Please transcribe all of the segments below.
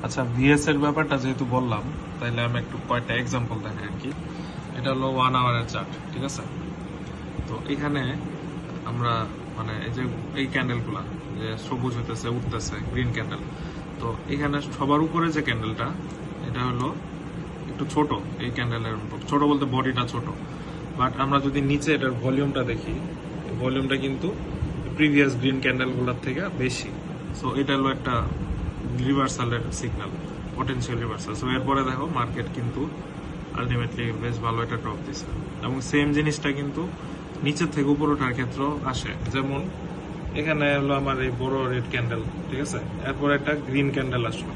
আচ্ছা, ভিএস এর ব্যাপারটা যেহেতু বললাম, তাইলে আমি একটু কয়েকটা এক্সাম্পল দেখাই আর কি। এটা হলো 1 আওয়ারের চার্ট, ঠিক আছে? তো এখানে আমরা মানে এই যে এই ক্যান্ডেলগুলা যে সবুজ হইতেছে, উঠতেছে, গ্রিন ক্যান্ডেল। তো এখানে সবার উপরে যে ক্যান্ডেলটা, এটা হলো একটু ছোট। এই ক্যান্ডেলের ছোট বলতে বডিটা ছোট, বাট আমরা যদি নিচে এটার ভলিউমটা দেখি, ভলিউমটা কিন্তু প্রিভিয়াস গ্রিন ক্যান্ডেলগুলোর থেকে বেশি। সো এটা হলো একটা রিভার্সালের সিগন্যাল, পটেনশিয়াল রিভার্সাল। সো এরপরে দেখো মার্কেট কিন্তু আলটিমেটলি বেশ ভালো একটা ড্রপ দিছে, এবং সেম জিনিসটা কিন্তু নিচের থেকে উপর ওঠার ক্ষেত্রেও আসে। যেমন এখানে হলো আমার এই বড় রেড ক্যান্ডেল, ঠিক আছে? এরপর একটা গ্রিন ক্যান্ডেল আসলো,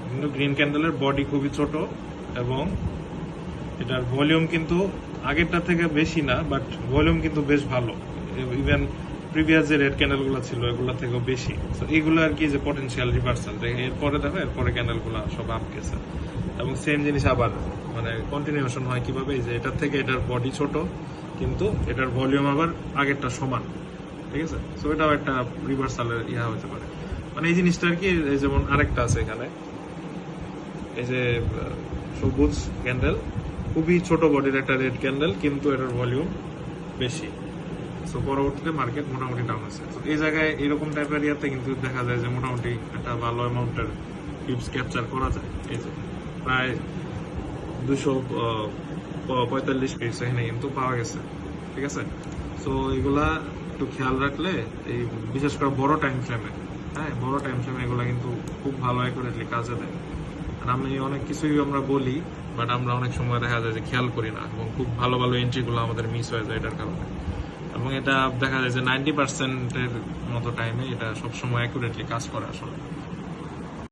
কিন্তু গ্রিন ক্যান্ডেলের বডি খুবই ছোট এবং এটার ভলিউম কিন্তু আগেরটা থেকে বেশি না, বাট ভলিউম কিন্তু বেশ ভালো। ইভেন প্রিভিয়াস যে রেড ক্যান্ডেলগুলো ছিল এগুলো থেকেও বেশি। তো এইগুলো আর কি যে পটেনশিয়াল রিভার্সাল, এরপরে দেখো এরপরে ক্যান্ডেলগুলো সব আপ গেছে, এবং সেম জিনিস আবার মানে কন্টিনিউশন হয় কিভাবে, এই যে এটার থেকে এটার বডি ছোট কিন্তু এটার ভলিউম আবার আগেরটা সমান, ঠিক আছে? সো এটাও একটা রিভার্সালের ইয়া হতে পারে। মানে এই জিনিসটা আর কি। যেমন আরেকটা আছে এখানে, এই যে সবুজ ক্যান্ডেল, খুবই ছোট বডির একটা রেড ক্যান্ডেল, কিন্তু এটার ভলিউম বেশি। সো পরবর্তীতে মার্কেট মোটামুটি ডাউন আছে। তো এই জায়গায় এরকম টাইপের ইয়াতে কিন্তু দেখা যায় যে মোটামুটি একটা ভালো অ্যামাউন্টের টিপস ক্যাপচার করা যায়। এই যে প্রায় 245 পিপস এখানে কিন্তু পাওয়া গেছে, ঠিক আছে? সো এগুলা একটু খেয়াল রাখলে, এই বিশেষ করে বড় টাইম ফ্রেমে, হ্যাঁ বড় টাইম ফ্রেমে এগুলা কিন্তু খুব ভালো অ্যাকুরেটলি কাজে দেয়। আর আমি অনেক কিছুই আমরা বলি, বাট আমরা অনেক সময় দেখা যায় যে খেয়াল করি না, এবং খুব ভালো ভালো এন্ট্রিগুলো আমাদের মিস হয়ে যায় এটার কারণে। এবং এটা দেখা যায় যে 90%-এর মতো টাইমে এটা সবসময় অ্যাকুরেটলি কাজ করে আসলে।